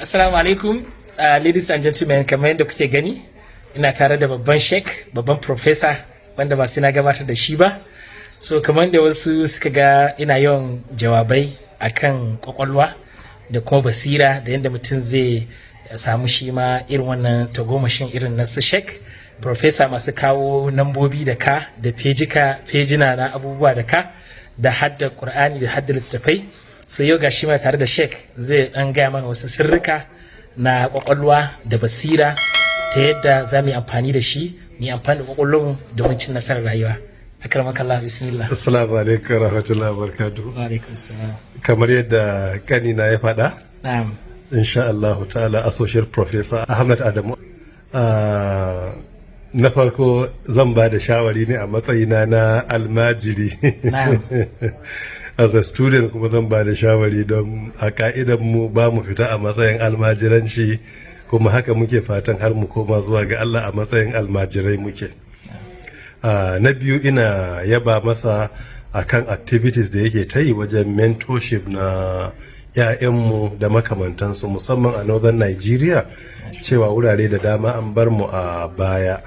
Assalamu alaikum, ladies and gentlemen, kamar yadda kuke gani ina tare da babban sheik, babban professor wanda ba sai na gabatar da shi ba. So kamar da wasu suka ga ina yawan jawabai akan kwakwalwa da kuma basira da yadda mutum zai samu shi ma irin wannan tagomashin irin na su sheik, professor masu kawo nambobi da ka da fejina na abubuwa da ka da hadda Qur'ani da hadda littattafai. So yau ga shi ma tare da sheik zai dan gaya mana wasu sirrika na kwakwalwa da basira ta yadda za mu yi amfani da shi, mu yi amfani da kwakwalwarmu domin cin nasarar rayuwa. Akramakallah, bismillah. Assalamu alaikum warahmatullahi wabarakatuh. Wa alaikum assalam. Kamar yadda kanina ya faɗa, Na'am. insha Allah ta'ala Associate Professor Ahmad Adamu. Na farko zan ba da shawari ne a matsayina na almajiri. Na'am. As a student kuma zan ba da shawari don a ka'idan mu ba mu fita a matsayin almajiranci, kuma haka muke fatan har mu koma zuwa ga Allah a matsayin almajirai muke. Na biyu ina yaba masa akan activities da yake ta yi wajen mentorship na 'ya'yanmu da makamantansu, musamman a northern Nigeria, cewa wurare da dama an bar mu a baya.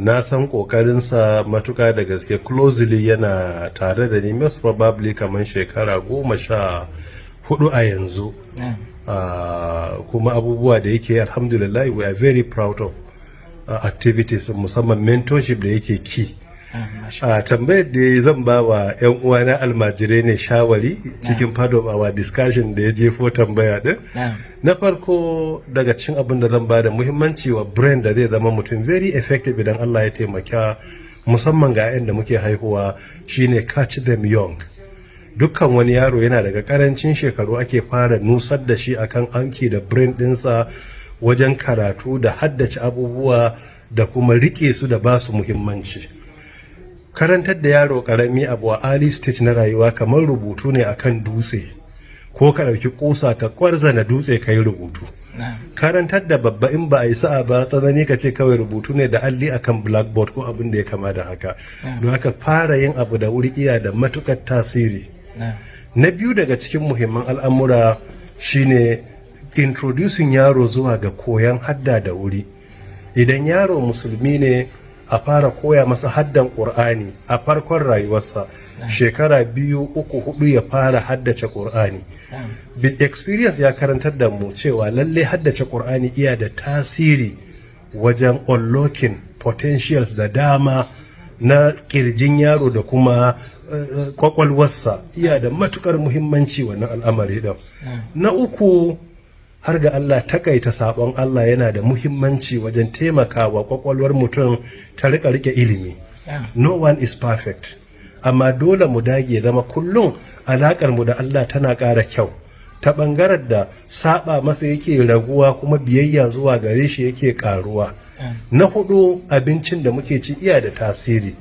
Na san kokarinsa matuka da gaske, closely yana tare da ni most probably kamar shekara 14 a yanzu. Kuma abubuwa da yake alhamdulillah we are very proud of activities, musamman mentorship da yake ki. Tambayar da zan ba wa 'yan uwana almajirai ne shawari cikin part of our discussion da ya jefo tambaya din. Na farko daga cikin abin da zan ba da muhimmanci wa brain da zai zama mutum very effective idan Allah ya taimaka, musamman ga 'yan da muke haihuwa, shine catch them young. Dukkan wani yaro yana daga karancin shekaru ake fara nusar da shi akan anki da brain dinsa wajen karatu da haddace abubuwa da kuma rike su da ba su muhimmanci. Karantar da yaro karami abu a early stage na rayuwa kamar rubutu ne akan dutse, ko ka ɗauki kusa ka kwarzana dutse ka yi rubutu. Karantar da babba in ba a yi sa'a ba tsanani ka ce kawai rubutu ne da alli akan blackboard ko abin da ya kama da haka. Don haka fara yin abu da wuri iya da matukar tasiri. Na biyu daga cikin muhimman al'amura shine introducing yaro zuwa ga koyan hadda da wuri. Idan yaro musulmi ne, a fara koya masa haddan ƙur'ani a farkon rayuwarsa, shekara 2, 3, 4 ya fara haddace ƙur'ani. Experience ya karantar da mu cewa lalle haddace ƙur'ani iya da tasiri wajen unlocking potentials da dama na ƙirjin yaro da kuma kwakwalwarsa. Iya da matukar muhimmanci wannan al'amari din. Na uku, har ga Allah, takaita sabon Allah yana da muhimmanci wajen taimakawa kwakwalwar mutum ta rike ilimi. No one is perfect, amma dole mu dage zama kullum alakar mu da Allah tana ƙara kyau, ta ɓangaren da saba masa yake raguwa kuma biyayya zuwa gare shi yake ƙaruwa. Na hudu, abincin da muke ci iya da tasiri.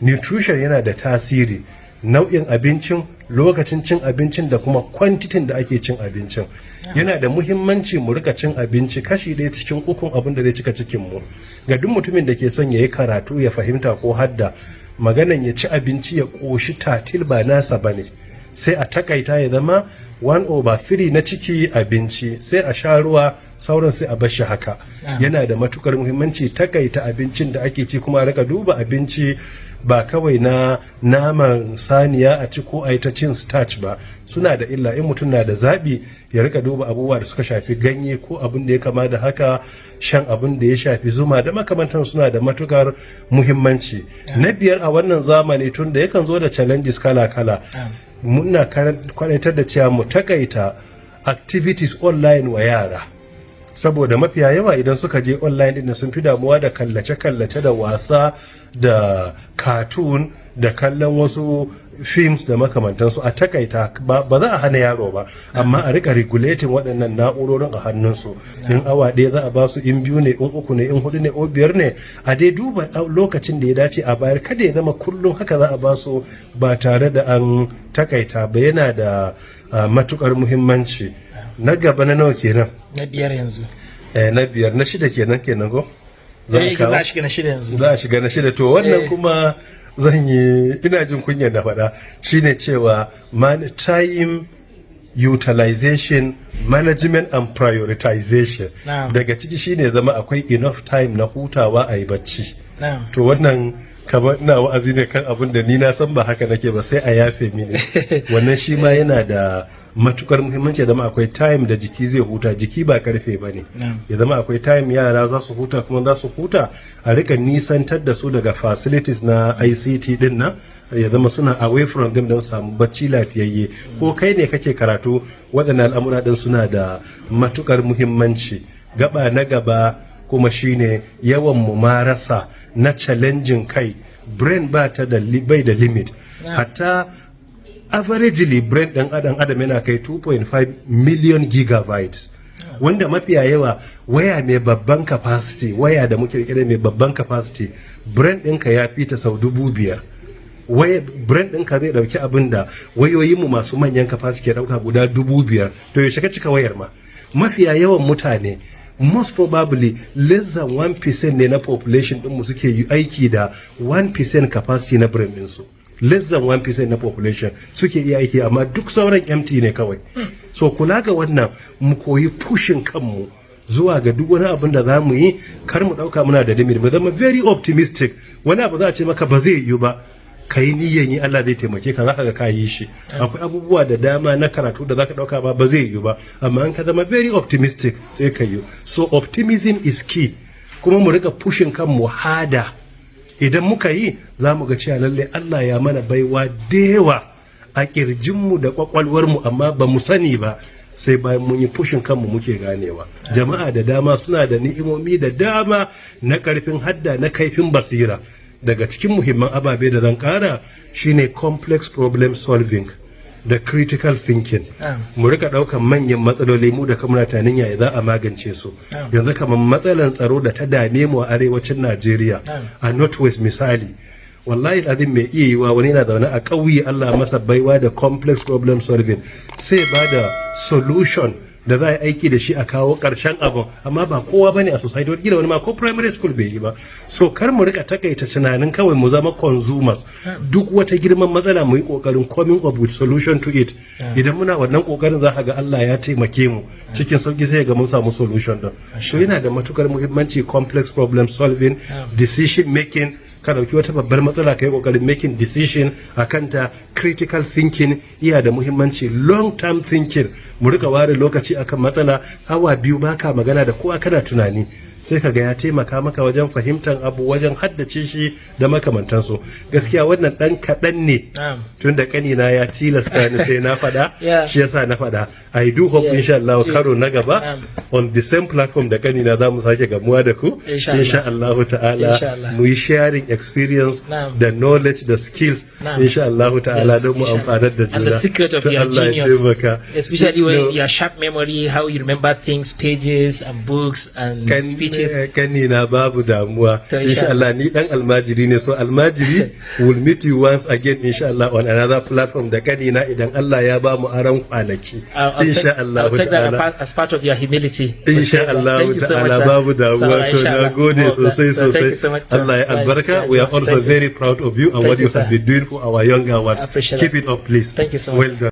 Nutrition yana da tasiri, nau'in abincin, lokacin cin abincin da kuma kwantitin da ake cin abincin. Yana da muhimmanci mu rika cin abinci kashi ɗaya cikin 3 abin da zai cika cikin mu. Ga duk mutumin da ke son ya yi karatu ya fahimta ko hadda, maganan ya ci abinci ya ƙoshi tatil ba nasa ba ne. Sai a takaita ya zama 1/3 na ciki abinci, sai a sha ruwa, sauran sai a bar shi haka. Yana da matukar muhimmanci takaita abincin da ake ci, kuma a rika duba abinci ba kawai na naman saniya a ci ko a yi ta cin starch ba, suna da illa. In mutum na da zaɓi ya rika duba abubuwa da suka shafi ganye ko abin da ya kama da haka, shan abin da ya shafi zuma da makamantan suna da matukar muhimmanci. Na biyar, a wannan zamani tun da yakan zo da challenges kala-kala, muna kwanatar da cewa mu takaita activities online wa yara, saboda mafiya yawa idan suka je online din sun fi damuwa da kallace-kallace da wasa da cartoon da kallon wasu films da makamantansu. A takaita, ba za a hana yaro ba, amma a rika regulating waɗannan na'urorin a hannunsu. In awa ɗaya za a ba su, in 2 ne, in 3 ne, in 4 ne, o 5 ne, a dai duba lokacin da ya dace a bayar. Kada ya zama kullum haka za a ba su ba tare da an takaita ba. Yana da matukar muhimmanci. Na gaba na nawa kenan? Na 5 yanzu. Na 5, na 6 kenan ko? Za a shiga na 6 yanzu. Za a shiga na 6. To wannan kuma zan yi, ina jin kunya na faɗa, shine cewa time utilization management and prioritization. Daga ciki shine zama akwai enough time na hutawa a yi bacci. To wannan kamar ina wa'azi ne kan abin da ni na san ba haka nake ba, sai a yafe mini. Wannan shi ma yana da matukar muhimmanci, ya zama akwai time da jiki zai huta. Jiki ba karfe ba ne, ya zama akwai time yara za su huta, kuma za su huta a rika nisantar da su daga facilities na ICT din nan, ya zama suna away from them don samu bacci lafiyayye. Ko kai ne kake karatu, waɗannan al'amura din suna da matukar muhimmanci. Gaba na gaba kuma shine yawan mumarasa na challenging kai. Brain bai da limit. Hatta averagely brain ɗan adam yana kai 2.5 million gigabytes, wanda mafiya yawa waya mai babban capacity, waya da muke kira mai babban capacity, brain ɗinka ya fita sau 5,000. Brain ɗinka zai ɗauki abin da wayoyinmu masu manyan capacity ke ɗauka guda 5,000. To yaushe ka cika wayar ma? Mafiya yawan mutane, most probably less than 1% ne na population ɗinmu suke yi aiki da 1% capacity na brain ɗinsu. Less than 1% na population suke iya aiki, amma duk sauran empty ne kawai. So kula ga wannan, mu koyi pushin kanmu zuwa ga duk wani abin da za mu yi, kar mu ɗauka muna da limit, mu zama very optimistic. Wani abu za a ce maka ba zai yiwu ba, ka yi niyyar yi, Allah zai taimake ka, za ka ga ka yi shi. Akwai abubuwa da dama na karatu da za ka ɗauka ba zai yiwu ba, amma in ka zama very optimistic sai ka yi. So optimism is key, kuma mu rika pushin kanmu hada. Idan muka yi, za mu ga cewa lallai Allah ya mana baiwa da yawa a ƙirjinmu da ƙwaƙwalwarmu, amma ba mu sani ba sai bayan mun yi fushin kanmu muke ganewa. Jama'a da dama suna da ni'imomi da dama na ƙarfin hadda, na kaifin basira. Daga cikin muhimman ababe da zan ƙara shine complex problem solving da critical thinking. Mu rika ɗaukan manyan matsaloli mu da kamar tunanin yaya za a magance su. Yanzu kamar matsalar tsaro da ta dame mu a arewacin Najeriya, a Northwest misali, wallahi azim mai iya yiwa wani yana zaune a ƙauye, Allah masa baiwa da complex problem solving, sai ba da solution da za a yi aiki da shi a kawo ƙarshen abin, amma ba kowa bane a society. Wata wani ma ko primary school bai yi ba. So kar mu rika takaita tunanin kawai mu zama consumers. Duk wata girman matsala mu yi kokarin coming up with solution to it. Idan muna wannan kokarin, za ka ga Allah ya taimake mu cikin sauki, sai ga mun samu solution din. So yana da matukar muhimmanci complex problem solving, decision making. Ka dauki wata babbar matsala ka yi kokarin making decision a kanta. Critical thinking iya da muhimmanci. Long term thinking, mu rika ware lokaci akan matsala, awa 2 baka magana da kowa kana tunani, sai ka ga ya taimaka maka wajen fahimtar abu, wajen haddace shi da makamantansu. Gaskiya wannan dan kaɗan ne, tun da kanina ya tilasta ni sai na faɗa, shi yasa na faɗa. I do hope insha Allah karo na gaba on the same platform da kanina za mu sake gamuwa da ku insha Allah ta'ala, mu yi sharing experience da knowledge da skills insha Allah ta'ala, don mu amfanar da juna. And the secret of your genius, especially when your sharp memory, how you remember things, pages and books and speeches. Kanina babu damuwa insha Allah, ni dan almajiri ne, so almajiri will meet you once again insha Allah on another platform da kanina, idan Allah ya ba mu aran kwanaki insha Allah. I'll take that as part of your humility insha Allah ta'ala. Babu damuwa. To na gode sosai. Allah ya albarka. We are also very proud of you and what you have been doing for our younger ones. Keep it up please. Thank you so much. Well done.